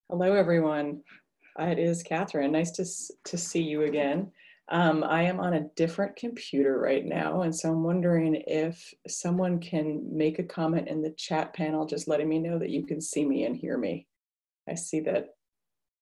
Hello, everyone. It is Catherine. Nice to see you again. I am on a different computer right now, and so I'm wondering if someone can make a comment in the chat panel, just letting me know that you can see me and hear me. I see that.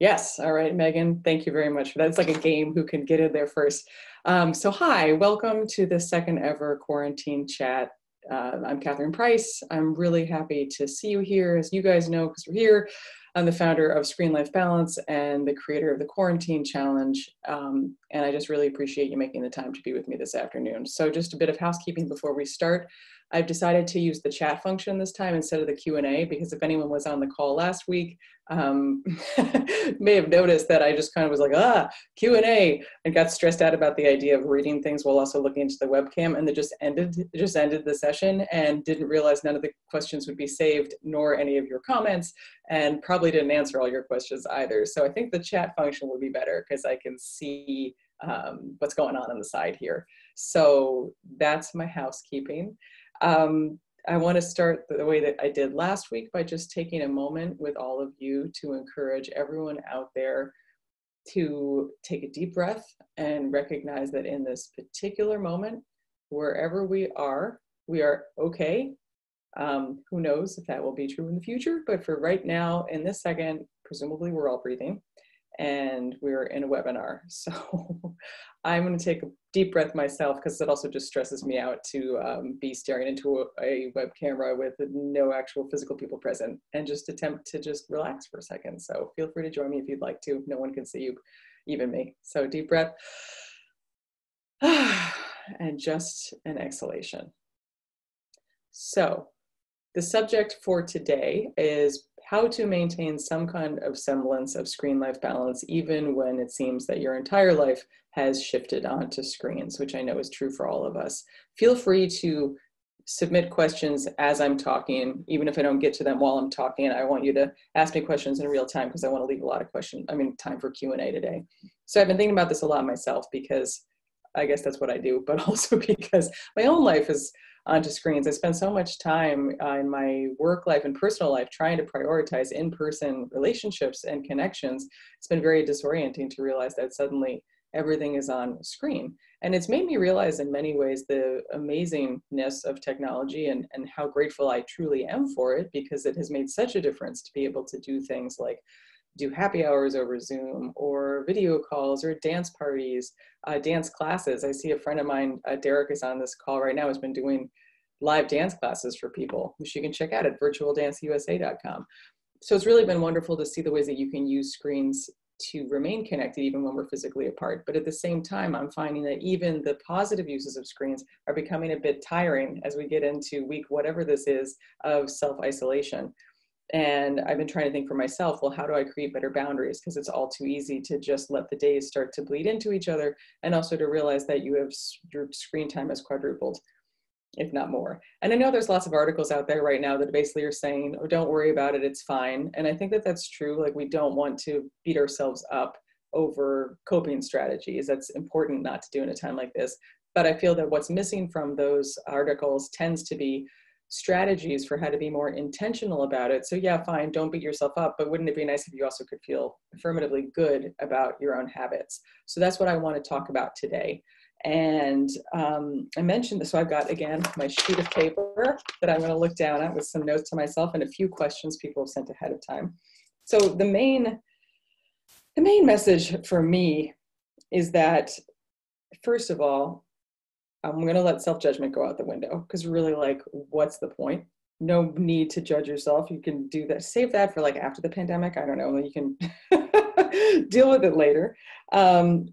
Yes. All right, Megan. Thank you very much for that. It's like a game, who can get in there first. So hi, welcome to the second ever quarantine chat. I'm Catherine Price. I'm really happy to see you here. As you guys know, because we're here, I'm the founder of Screen Life Balance and the creator of the Quarantine Challenge. And I just really appreciate you making the time to be with me this afternoon. So just a bit of housekeeping before we start. I've decided to use the chat function this time instead of the Q&A, because if anyone was on the call last week, may have noticed that I just kind of was like, Q&A, and got stressed out about the idea of reading things while also looking into the webcam, and it just ended the session, and didn't realize none of the questions would be saved, nor any of your comments, and probably didn't answer all your questions either. So I think the chat function will be better because I can see what's going on the side here. So that's my housekeeping. I want to start the way that I did last week by just taking a moment with all of you to encourage everyone out there to take a deep breath and recognize that in this particular moment, wherever we are okay. Who knows if that will be true in the future, but for right now, in this second, presumably we're all breathing and we're in a webinar. So I'm going to take a deep breath myself, because it also just stresses me out to be staring into a web camera with no actual physical people present, and just attempt to just relax for a second. So feel free to join me if you'd like to. No one can see you, even me. So deep breath and just an exhalation. So the subject for today is how to maintain some kind of semblance of screen life balance, even when it seems that your entire life has shifted onto screens, which I know is true for all of us. Feel free to submit questions as I'm talking, even if I don't get to them while I'm talking. I want you to ask me questions in real time, because I want to leave a lot of time for Q&A today. So I've been thinking about this a lot myself, because I guess that's what I do, but also because my own life is onto screens. I spend so much time in my work life and personal life trying to prioritize in-person relationships and connections. It's been very disorienting to realize that suddenly everything is on screen. And it's made me realize in many ways the amazingness of technology, and how grateful I truly am for it, because it has made such a difference to be able to do things like do happy hours over Zoom, or video calls, or dance parties, dance classes. I see a friend of mine, Derek, is on this call right now, has been doing live dance classes for people, which you can check out at virtualdanceusa.com. So it's really been wonderful to see the ways that you can use screens to remain connected even when we're physically apart. But at the same time, I'm finding that even the positive uses of screens are becoming a bit tiring as we get into week whatever this is of self-isolation. And I've been trying to think for myself, well, how do I create better boundaries? Because it's all too easy to just let the days start to bleed into each other, and also to realize that your screen time has quadrupled, if not more. And I know there's lots of articles out there right now that basically are saying, oh, don't worry about it, it's fine. And I think that that's true. Like, we don't want to beat ourselves up over coping strategies. That's important not to do in a time like this. But I feel that what's missing from those articles tends to be strategies for how to be more intentional about it. So yeah, fine, don't beat yourself up, but wouldn't it be nice if you also could feel affirmatively good about your own habits? So that's what I want to talk about today. And I mentioned this, so I've got, again, my sheet of paper that I'm going to look down at with some notes to myself and a few questions people have sent ahead of time. So the main message for me is that, first of all, I'm going to let self-judgment go out the window, because really, like, what's the point? No need to judge yourself. You can do that. Save that for like after the pandemic. I don't know. You can deal with it later. And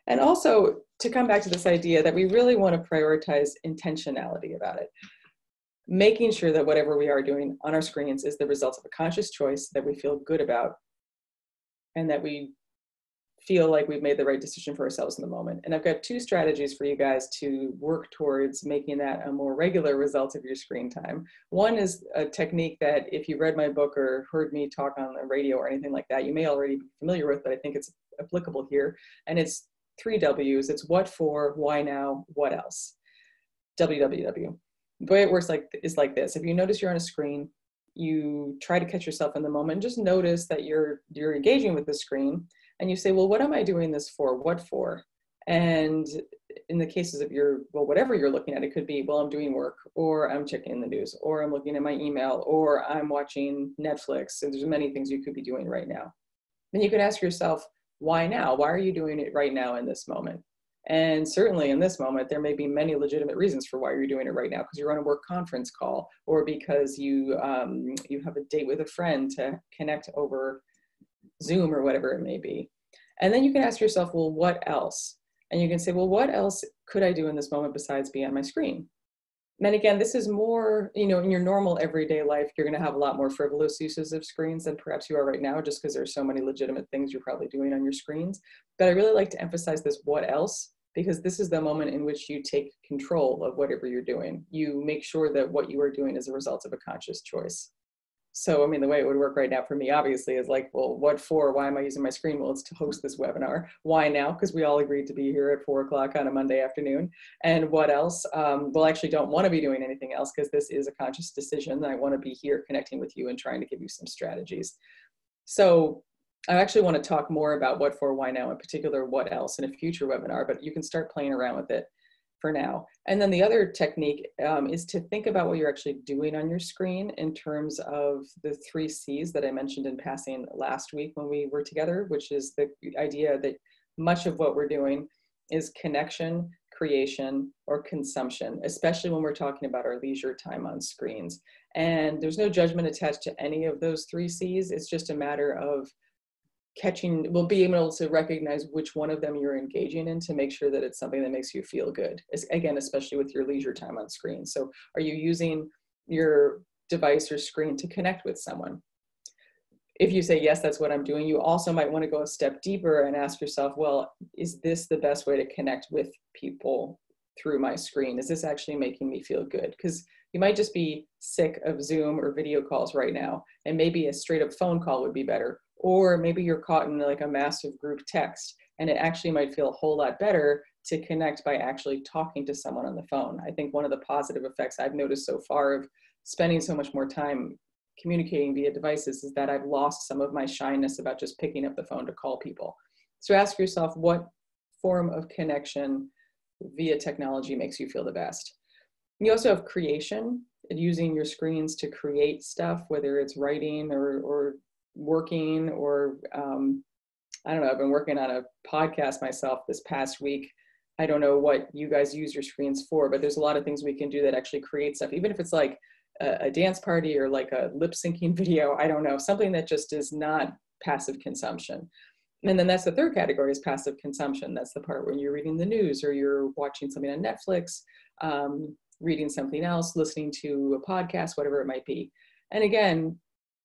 also to come back to this idea that we really want to prioritize intentionality about it. Making sure that whatever we are doing on our screens is the result of a conscious choice that we feel good about, and that we feel like we've made the right decision for ourselves in the moment. And I've got two strategies for you guys to work towards making that a more regular result of your screen time. One is a technique that, if you read my book or heard me talk on the radio or anything like that, you may already be familiar with, but I think it's applicable here. And it's 3 W's. It's what for, why now, what else. WWW. The way it works is like this. If you notice you're on a screen, you try to catch yourself in the moment. Just notice that you're engaging with the screen, and you say, well, what am I doing this for? What for? And in the cases of whatever you're looking at, it could be, well, I'm doing work, or I'm checking the news, or I'm looking at my email, or I'm watching Netflix. So there's many things you could be doing right now. Then you can ask yourself, why now? Why are you doing it right now in this moment? And certainly in this moment, there may be many legitimate reasons for why you're doing it right now, because you're on a work conference call, or because you have a date with a friend to connect over Zoom or whatever it may be. And then you can ask yourself, well, what else? And you can say, well, what else could I do in this moment besides be on my screen? And then again, this is more, in your normal everyday life, you're going to have a lot more frivolous uses of screens than perhaps you are right now, just because there's so many legitimate things you're probably doing on your screens. But I really like to emphasize this what else, because this is the moment in which you take control of whatever you're doing. You make sure that what you are doing is a result of a conscious choice. So, the way it would work right now for me, obviously, is like, well, what for? Why am I using my screen? Well, it's to host this webinar. Why now? Because we all agreed to be here at 4 o'clock on a Monday afternoon. And what else? Well, I actually don't want to be doing anything else, because this is a conscious decision. I want to be here connecting with you and trying to give you some strategies. So I actually want to talk more about what for, why now, in particular, what else in a future webinar, but you can start playing around with it for now. And then the other technique is to think about what you're actually doing on your screen in terms of the 3 C's that I mentioned in passing last week when we were together, which is the idea that much of what we're doing is connection, creation, or consumption, especially when we're talking about our leisure time on screens. And there's no judgment attached to any of those 3 C's. It's just a matter of we'll be able to recognize which one of them you're engaging in to make sure that it's something that makes you feel good. Again, especially with your leisure time on screen. So are you using your device or screen to connect with someone? If you say, yes, that's what I'm doing, you also might want to go a step deeper and ask yourself, well, is this the best way to connect with people through my screen? Is this actually making me feel good? Because you might just be sick of Zoom or video calls right now, and maybe a straight up phone call would be better. Or maybe you're caught in like a massive group text, and it actually might feel a whole lot better to connect by actually talking to someone on the phone. I think one of the positive effects I've noticed so far of spending so much more time communicating via devices is that I've lost some of my shyness about just picking up the phone to call people. So ask yourself, what form of connection via technology makes you feel the best? You also have creation, using your screens to create stuff, whether it's writing or working, or I don't know, I've been working on a podcast myself this past week. I don't know what you guys use your screens for, but there's a lot of things we can do that actually create stuff, even if it's like a dance party or like a lip syncing video, I don't know, something that just is not passive consumption. And then that's the third category, is passive consumption. That's the part when you're reading the news or you're watching something on Netflix, reading something else, listening to a podcast, whatever it might be. And again,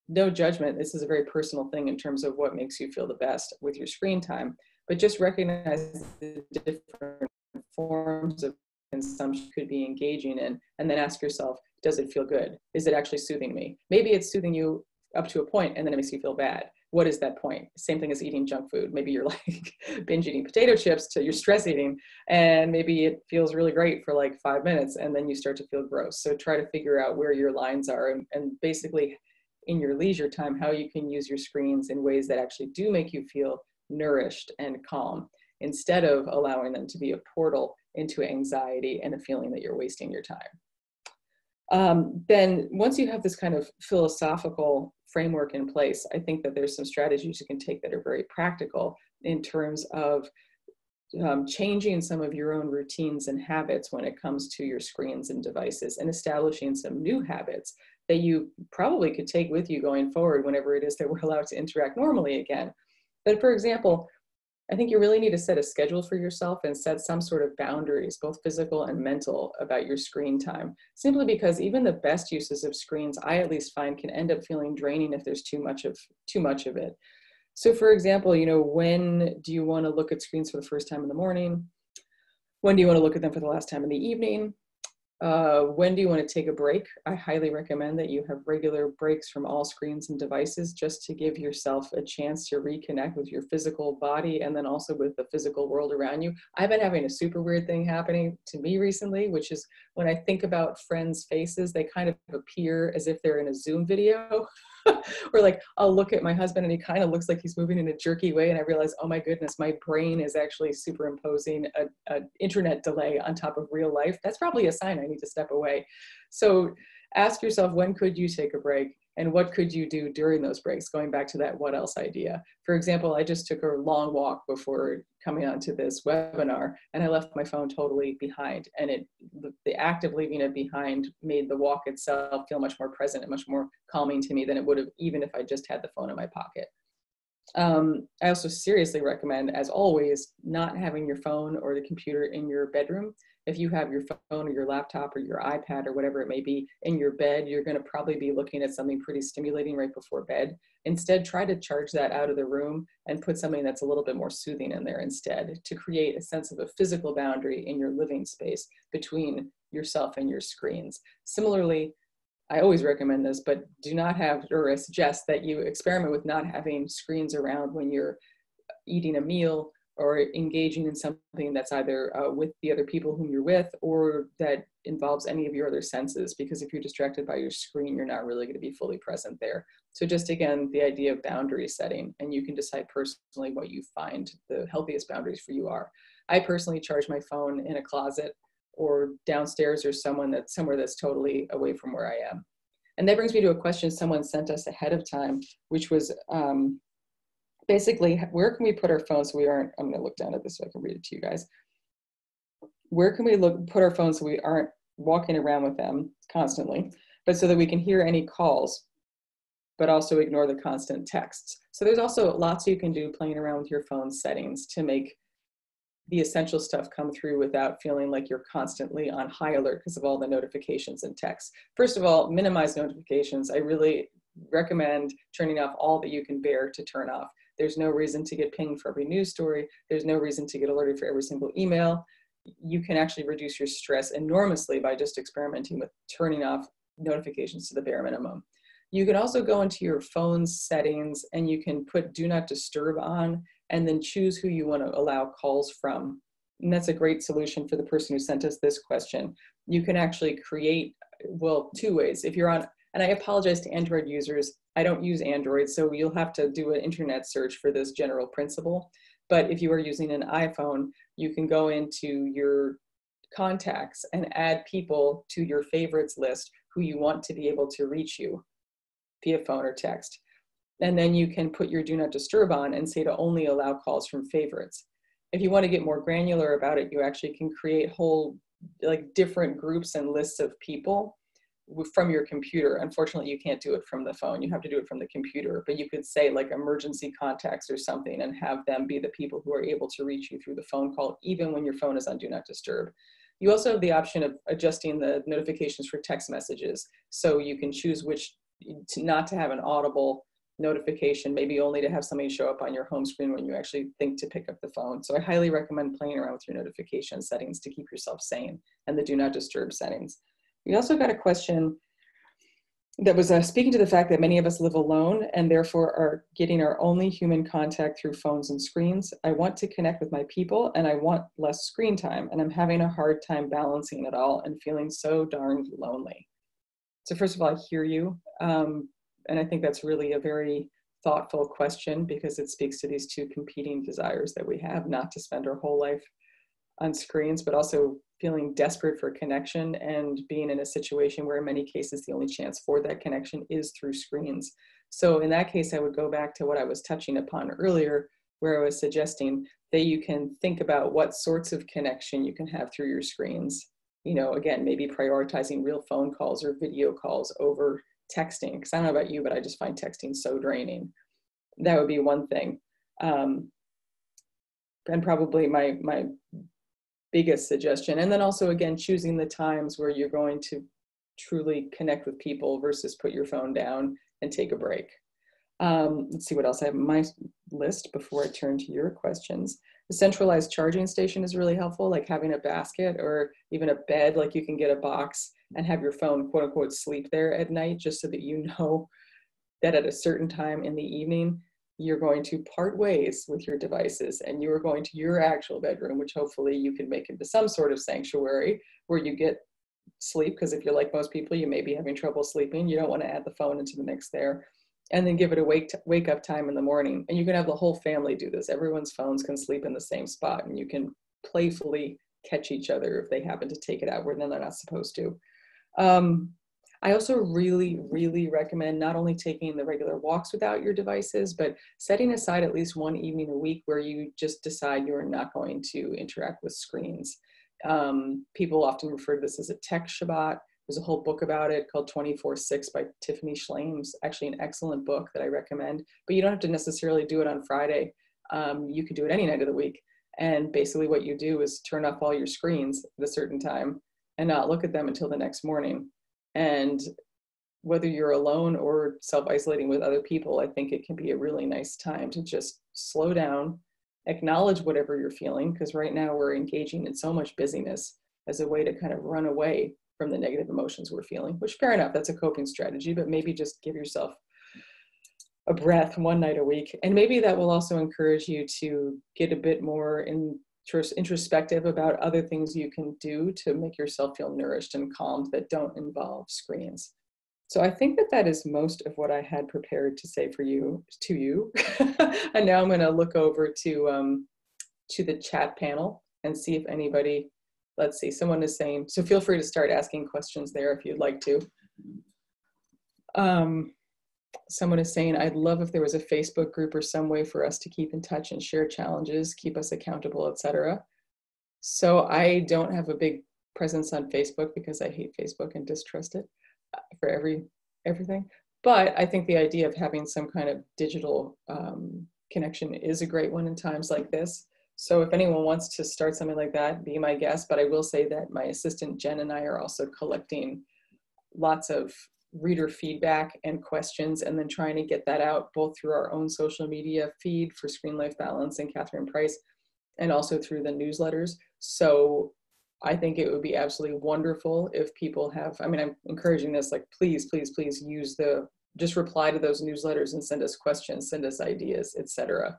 no judgment. This is a very personal thing in terms of what makes you feel the best with your screen time, but just recognize the different forms of consumption you could be engaging in, and then ask yourself, does it feel good? Is it actually soothing me? Maybe it's soothing you up to a point and then it makes you feel bad. What is that point? Same thing as eating junk food. Maybe you're like binge eating potato chips till you're stress eating, and maybe it feels really great for like 5 minutes and then you start to feel gross. So try to figure out where your lines are, and basically in your leisure time, how you can use your screens in ways that actually do make you feel nourished and calm, instead of allowing them to be a portal into anxiety and a feeling that you're wasting your time. Then once you have this kind of philosophical framework in place, I think that there's some strategies you can take that are very practical in terms of changing some of your own routines and habits when it comes to your screens and devices, and establishing some new habits that you probably could take with you going forward whenever it is that we're allowed to interact normally again. But for example, I think you really need to set a schedule for yourself and set some sort of boundaries, both physical and mental, about your screen time. Simply because even the best uses of screens, I at least find, can end up feeling draining if there's too much of it. So for example, when do you want to look at screens for the first time in the morning? When do you want to look at them for the last time in the evening? When do you want to take a break? I highly recommend that you have regular breaks from all screens and devices, just to give yourself a chance to reconnect with your physical body and then also with the physical world around you. I've been having a super weird thing happening to me recently, which is when I think about friends' faces, they kind of appear as if they're in a Zoom video. Or like, I'll look at my husband and he kind of looks like he's moving in a jerky way. And I realize, oh my goodness, my brain is actually superimposing a internet delay on top of real life. That's probably a sign I need to step away. So ask yourself, when could you take a break? And what could you do during those breaks? Going back to that what else idea. For example, I just took a long walk before coming onto this webinar, and I left my phone totally behind. And the act of leaving it behind made the walk itself feel much more present and much more calming to me than it would have even if I just had the phone in my pocket. I also seriously recommend, as always, not having your phone or the computer in your bedroom. If you have your phone or your laptop or your iPad or whatever it may be in your bed, you're going to probably be looking at something pretty stimulating right before bed. Instead, try to charge that out of the room and put something that's a little bit more soothing in there instead, to create a sense of a physical boundary in your living space between yourself and your screens. Similarly, I always recommend this, but do not have, or I suggest that you experiment with not having screens around when you're eating a meal or engaging in something that's either with the other people whom you're with or that involves any of your other senses, because if you're distracted by your screen, you're not really going to be fully present there. So just again, the idea of boundary setting, and you can decide personally what you find the healthiest boundaries for you are. I personally charge my phone in a closet or downstairs or somewhere that's totally away from where I am. And that brings me to a question someone sent us ahead of time, which was basically, where can we put our phones so we aren't, I'm gonna look down at this so I can read it to you guys. Where can we put our phones so we aren't walking around with them constantly, but so that we can hear any calls, but also ignore the constant texts? So there's also lots you can do playing around with your phone settings to make the essential stuff come through without feeling like you're constantly on high alert because of all the notifications and texts. First of all, minimize notifications. I really recommend turning off all that you can bear to turn off. There's no reason to get pinged for every news story. There's no reason to get alerted for every single email. You can actually reduce your stress enormously by just experimenting with turning off notifications to the bare minimum. You can also go into your phone's settings and you can put do not disturb on and then choose who you want to allow calls from. And that's a great solution for the person who sent us this question. You can actually create, well, two ways. If you're on, and I apologize to Android users, I don't use Android, so you'll have to do an internet search for this general principle. But if you are using an iPhone, you can go into your contacts and add people to your favorites list who you want to be able to reach you via phone or text. And then you can put your do not disturb on and say to only allow calls from favorites. If you want to get more granular about it, you actually can create whole like different groups and lists of people from your computer. Unfortunately, you can't do it from the phone. You have to do it from the computer, but you could say like emergency contacts or something and have them be the people who are able to reach you through the phone call, even when your phone is on do not disturb. You also have the option of adjusting the notifications for text messages. So you can choose which not to have an audible notification, maybe only to have somebody show up on your home screen when you actually think to pick up the phone. So I highly recommend playing around with your notification settings to keep yourself sane, and the do not disturb settings. We also got a question that was speaking to the fact that many of us live alone and therefore are getting our only human contact through phones and screens. I want to connect with my people and I want less screen time, and I'm having a hard time balancing it all and feeling so darned lonely. So first of all, I hear you. And I think that's really a very thoughtful question, because it speaks to these two competing desires that we have, not to spend our whole life on screens, but also feeling desperate for connection and being in a situation where in many cases the only chance for that connection is through screens. So in that case, I would go back to what I was touching upon earlier, where I was suggesting that you can think about what sorts of connection you can have through your screens. You know, again, maybe prioritizing real phone calls or video calls over texting, because I don't know about you, but I just find texting so draining. That would be one thing. And probably my biggest suggestion. And then also, again, choosing the times where you're going to truly connect with people versus put your phone down and take a break. Let's see what else I have on my list before I turn to your questions. The centralized charging station is really helpful, like having a basket or even a bed, like you can get a box and have your phone, quote unquote, sleep there at night, just so that you know that at a certain time in the evening, you're going to part ways with your devices and you are going to your actual bedroom, which hopefully you can make into some sort of sanctuary where you get sleep, because if you're like most people, you may be having trouble sleeping. You don't want to add the phone into the mix there. And then give it a wake up time in the morning. And you can have the whole family do this. Everyone's phones can sleep in the same spot, and you can playfully catch each other if they happen to take it out where then they're not supposed to. I also really, really recommend not only taking the regular walks without your devices, but setting aside at least one evening a week where you just decide you're not going to interact with screens. People often refer to this as a tech Shabbat. There's a whole book about it called 24/6 by Tiffany Schlems, actually an excellent book that I recommend, but you don't have to necessarily do it on Friday. You could do it any night of the week. And basically what you do is turn off all your screens at a certain time and not look at them until the next morning. And whether you're alone or self-isolating with other people, I think it can be a really nice time to just slow down, acknowledge whatever you're feeling, because right now we're engaging in so much busyness as a way to kind of run away from the negative emotions we're feeling, which fair enough, that's a coping strategy, but maybe just give yourself a breath one night a week. And maybe that will also encourage you to get a bit more introspective about other things you can do to make yourself feel nourished and calmed that don't involve screens. So I think that is most of what I had prepared to say to you. And now I'm going to look over to the chat panel and see if anybody, let's see, someone is saying, so feel free to start asking questions there if you'd like to. Someone is saying, I'd love if there was a Facebook group or some way for us to keep in touch and share challenges, keep us accountable, etc. So I don't have a big presence on Facebook because I hate Facebook and distrust it for everything. But I think the idea of having some kind of digital connection is a great one in times like this. So if anyone wants to start something like that, be my guest. But I will say that my assistant Jen and I are also collecting lots of reader feedback and questions, and then trying to get that out both through our own social media feed for Screen Life Balance and Catherine Price, and also through the newsletters. So I think it would be absolutely wonderful if people have, I mean, I'm encouraging this, like, please, please, please use just reply to those newsletters and send us questions, send us ideas, etc.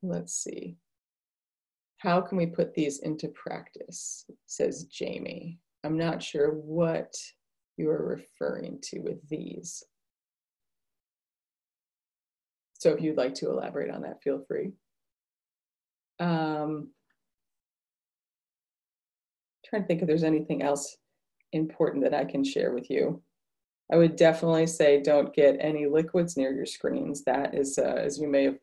Let's see. How can we put these into practice? Says Jamie. I'm not sure what you are referring to with these. So if you'd like to elaborate on that, feel free. Trying to think if there's anything else important that I can share with you. I would definitely say don't get any liquids near your screens. That is, as you may have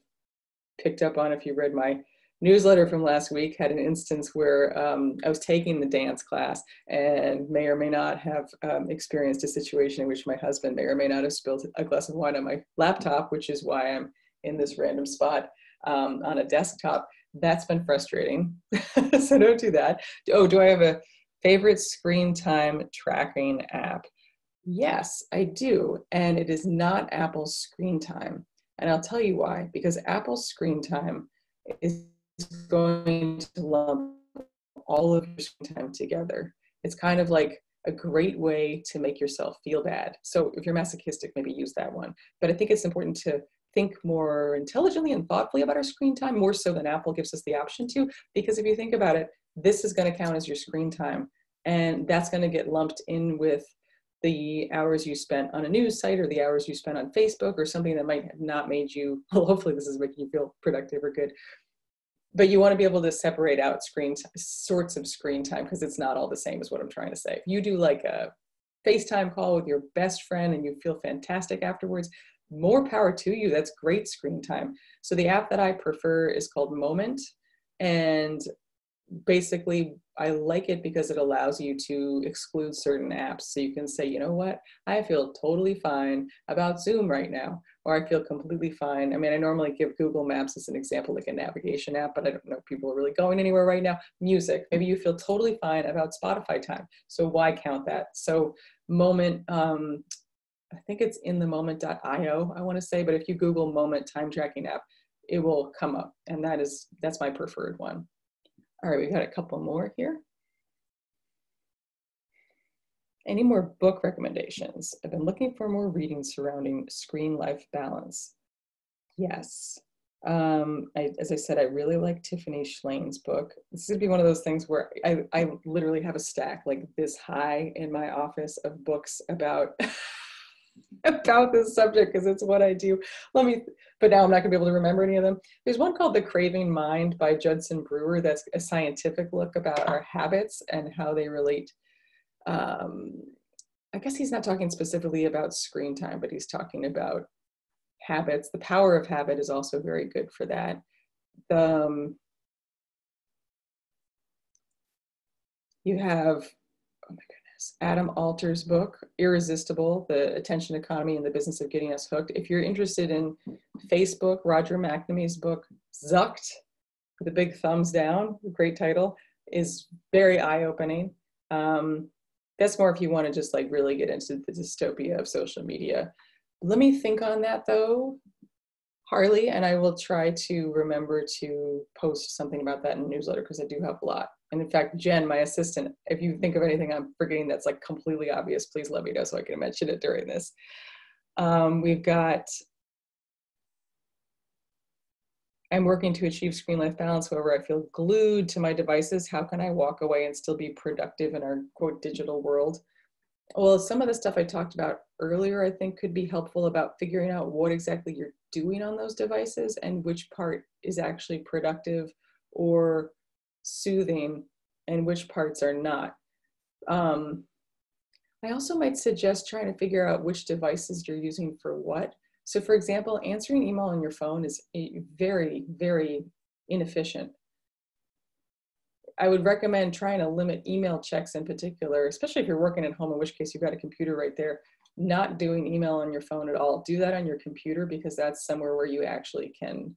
picked up on if you read my newsletter from last week, had an instance where I was taking the dance class and may or may not have experienced a situation in which my husband may or may not have spilled a glass of wine on my laptop, which is why I'm in this random spot on a desktop. That's been frustrating. So don't do that. Oh, do I have a favorite screen time tracking app? Yes, I do. And it is not Apple's Screen Time. And I'll tell you why. Because Apple's Screen Time is going to lump all of your screen time together. It's kind of like a great way to make yourself feel bad. So if you're masochistic, maybe use that one. But I think it's important to think more intelligently and thoughtfully about our screen time, more so than Apple gives us the option to. Because if you think about it, this is going to count as your screen time. And that's going to get lumped in with the hours you spent on a news site or the hours you spent on Facebook or something that might have not made you, well, hopefully this is making you feel productive or good. But you want to be able to separate out sorts of screen time, because it's not all the same, is what I'm trying to say. If you do like a FaceTime call with your best friend and you feel fantastic afterwards, more power to you. That's great screen time. So the app that I prefer is called Moment. And basically, I like it because it allows you to exclude certain apps. So you can say, you know what, I feel totally fine about Zoom right now, or I feel completely fine. I mean, I normally give Google Maps as an example, like a navigation app, but I don't know if people are really going anywhere right now. Music, maybe you feel totally fine about Spotify time. So why count that? So Moment, I think it's in the moment.io, I want to say, but if you Google Moment time tracking app, it will come up. And that's my preferred one. All right, we got a couple more here. Any more book recommendations? I've been looking for more reading surrounding screen life balance. Yes. As I said, I really like Tiffany Schlane's book. This would be one of those things where I literally have a stack like this high in my office of books about about this subject because it's what I do. But now I'm not gonna be able to remember any of them. There's one called The Craving Mind by Judson Brewer. That's a scientific look about our habits and how they relate. I guess he's not talking specifically about screen time, but he's talking about habits. The Power of Habit is also very good for that. You have, oh my goodness, Adam Alter's book, Irresistible, The Attention Economy and the Business of Getting Us Hooked. If you're interested in Facebook, Roger McNamee's book, Zucked, with a big thumbs down, great title, is very eye-opening. That's more if you want to just like really get into the dystopia of social media. Let me think on that though, Harley, and I will try to remember to post something about that in the newsletter because I do have a lot. And in fact, Jen, my assistant, if you think of anything I'm forgetting that's like completely obvious, please let me know so I can mention it during this. We've got, I'm working to achieve screen-life balance. However, I feel glued to my devices. How can I walk away and still be productive in our quote digital world? Well, some of the stuff I talked about earlier, I think could be helpful about figuring out what exactly you're doing on those devices and which part is actually productive or soothing and which parts are not. I also might suggest trying to figure out which devices you're using for what. So for example, answering email on your phone is very, very inefficient. I would recommend trying to limit email checks in particular, especially if you're working at home, in which case you've got a computer right there, not doing email on your phone at all. Do that on your computer because that's somewhere where you actually can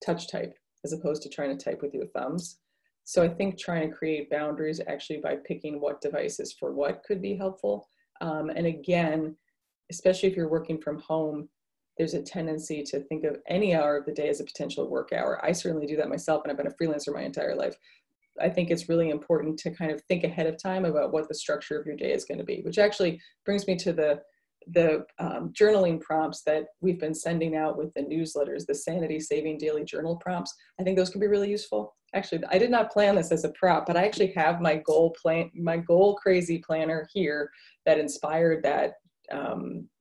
touch type as opposed to trying to type with your thumbs. So I think trying to create boundaries actually by picking what devices for what could be helpful. And again, especially if you're working from home, there's a tendency to think of any hour of the day as a potential work hour. I certainly do that myself, and I've been a freelancer my entire life. I think it's really important to kind of think ahead of time about what the structure of your day is going to be, which actually brings me to the journaling prompts that we've been sending out with the newsletters, the Sanity Saving Daily Journal prompts. I think those can be really useful. Actually, I did not plan this as a prop, but I actually have my goal crazy planner here that inspired that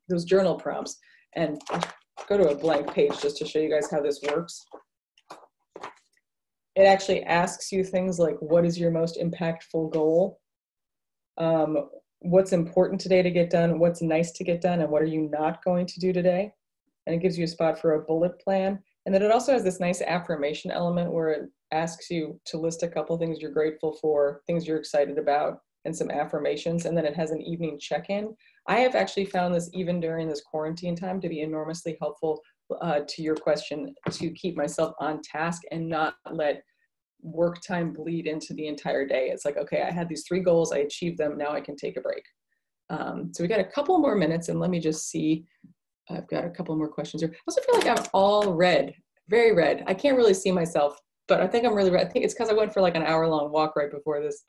those journal prompts. And I'll go to a blank page just to show you guys how this works. It actually asks you things like, what is your most impactful goal? What's important today to get done? What's nice to get done? And what are you not going to do today? And it gives you a spot for a bullet plan. And then it also has this nice affirmation element where it asks you to list a couple things you're grateful for, things you're excited about, and some affirmations. And then it has an evening check-in. I have actually found this even during this quarantine time to be enormously helpful to your question, to keep myself on task and not let work time bleed into the entire day. It's like, okay, I had these 3 goals, I achieved them, now I can take a break. So we got a couple more minutes, and let me just see. I've got a couple more questions here. I also feel like I'm all red, very red. I can't really see myself, but I think I'm really red. I think it's because I went for like an hour-long walk right before this.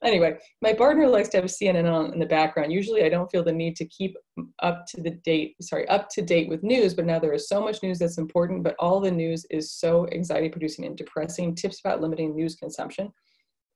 Anyway, my partner likes to have CNN on in the background. Usually I don't feel the need to keep up to date with news, but now there is so much news that's important, but all the news is so anxiety producing and depressing. Tips about limiting news consumption.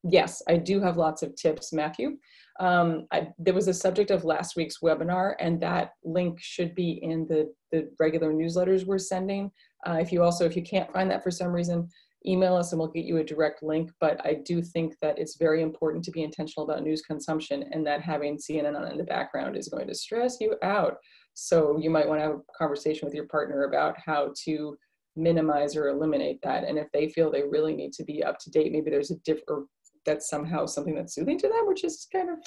Yes, I do have lots of tips, Matthew. There was a subject of last week's webinar, and that link should be in the regular newsletters we're sending. If you can't find that for some reason, email us and we'll get you a direct link. But I do think that it's very important to be intentional about news consumption, and that having CNN on in the background is going to stress you out. So you might want to have a conversation with your partner about how to minimize or eliminate that. And if they feel they really need to be up to date, maybe there's that's somehow something that's soothing to them, which is kind of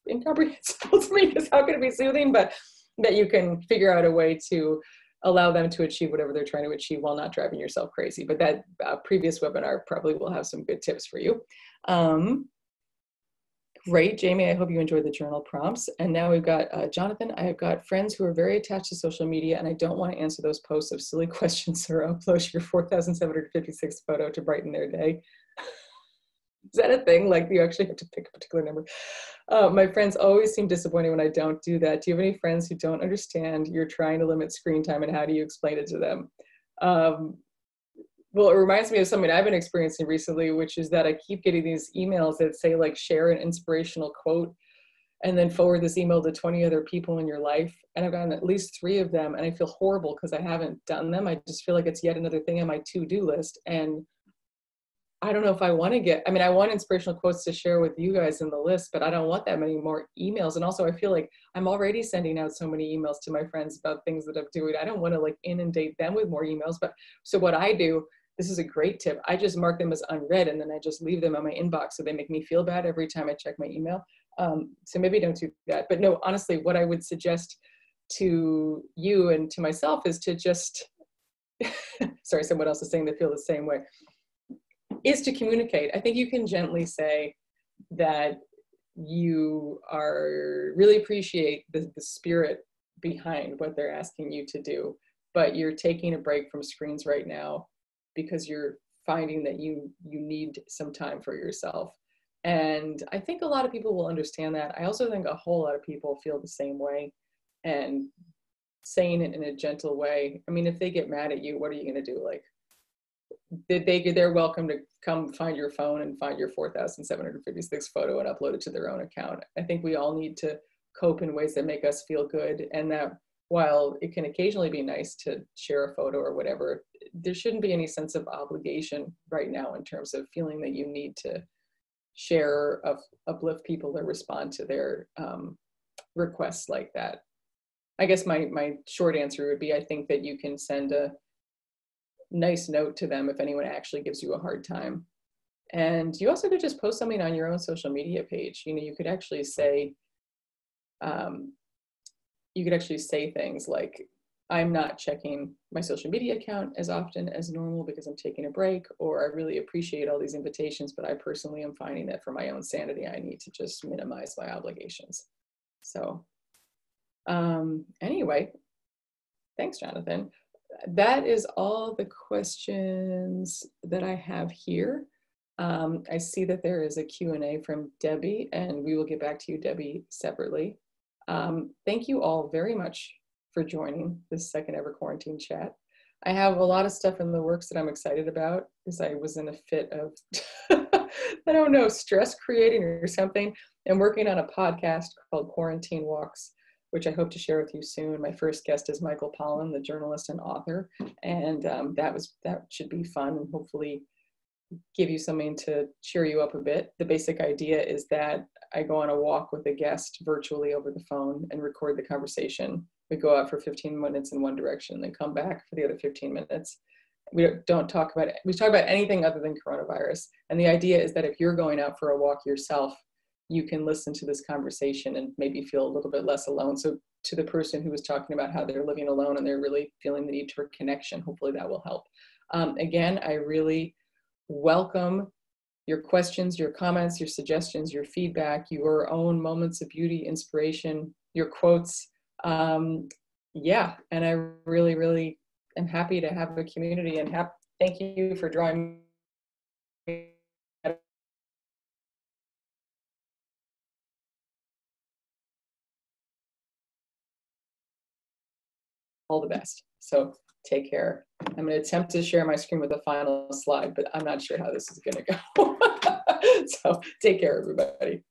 incomprehensible to me, because how can it be soothing? But that you can figure out a way to allow them to achieve whatever they're trying to achieve while not driving yourself crazy. But that previous webinar probably will have some good tips for you. Great, Jamie, I hope you enjoyed the journal prompts. And now we've got Jonathan. I have got friends who are very attached to social media, and I don't want to answer those posts of silly questions or upload your 4,756 photo to brighten their day. Is that a thing? Like, you actually have to pick a particular number? My friends always seem disappointed when I don't do that. Do you have any friends who don't understand you're trying to limit screen time, and how do you explain it to them? Well, it reminds me of something I've been experiencing recently, which is that I keep getting these emails that say like share an inspirational quote and then forward this email to 20 other people in your life. And I've gotten at least 3 of them and I feel horrible because I haven't done them. I just feel like it's yet another thing on my to-do list. And I don't know if I want to get, I mean, I want inspirational quotes to share with you guys in the list, but I don't want that many more emails. And also I feel like I'm already sending out so many emails to my friends about things that I'm doing. I don't want to like inundate them with more emails. But so what I do, this is a great tip. I just mark them as unread and then I just leave them on my inbox so they make me feel bad every time I check my email. So maybe don't do that. But no, honestly, what I would suggest to you and to myself is to just, sorry, someone else is saying they feel the same way, is to communicate. I think you can gently say that you are really appreciate the spirit behind what they're asking you to do, but you're taking a break from screens right now because you're finding that you need some time for yourself. And I think a lot of people will understand that. I also think a whole lot of people feel the same way, and saying it in a gentle way. I mean, if they get mad at you, what are you going to do? Like, they're welcome to come find your phone and find your 4,756 photo and upload it to their own account. I think we all need to cope in ways that make us feel good, and that while it can occasionally be nice to share a photo or whatever, there shouldn't be any sense of obligation right now in terms of feeling that you need to share, uplift people or respond to their requests like that. I guess my short answer would be, I think that you can send a nice note to them if anyone actually gives you a hard time. And you also could just post something on your own social media page. You know, you could actually say, things like, I'm not checking my social media account as often as normal because I'm taking a break, or I really appreciate all these invitations, but I personally am finding that for my own sanity, I need to just minimize my obligations. So anyway, thanks, Jonathan. That is all the questions that I have here. I see that there is a Q&A from Debbie, and we will get back to you, Debbie, separately. Thank you all very much for joining this second ever quarantine chat. I have a lot of stuff in the works that I'm excited about because I was in a fit of, I don't know, stress creating or something. I'm working on a podcast called Quarantine Walks, which I hope to share with you soon. My first guest is Michael Pollan, the journalist and author. And that should be fun and hopefully give you something to cheer you up a bit. The basic idea is that I go on a walk with a guest virtually over the phone and record the conversation. We go out for 15 minutes in one direction and then come back for the other 15 minutes. We talk about anything other than coronavirus. And the idea is that if you're going out for a walk yourself, you can listen to this conversation and maybe feel a little bit less alone. So to the person who was talking about how they're living alone and they're really feeling the need for connection, hopefully that will help. Again, I really welcome your questions, your comments, your suggestions, your feedback, your own moments of beauty, inspiration, your quotes. Yeah, and I really, really am happy to have a community, and thank you for drawing me. All the best. So take care. I'm going to attempt to share my screen with a final slide, but I'm not sure how this is going to go. So take care, everybody.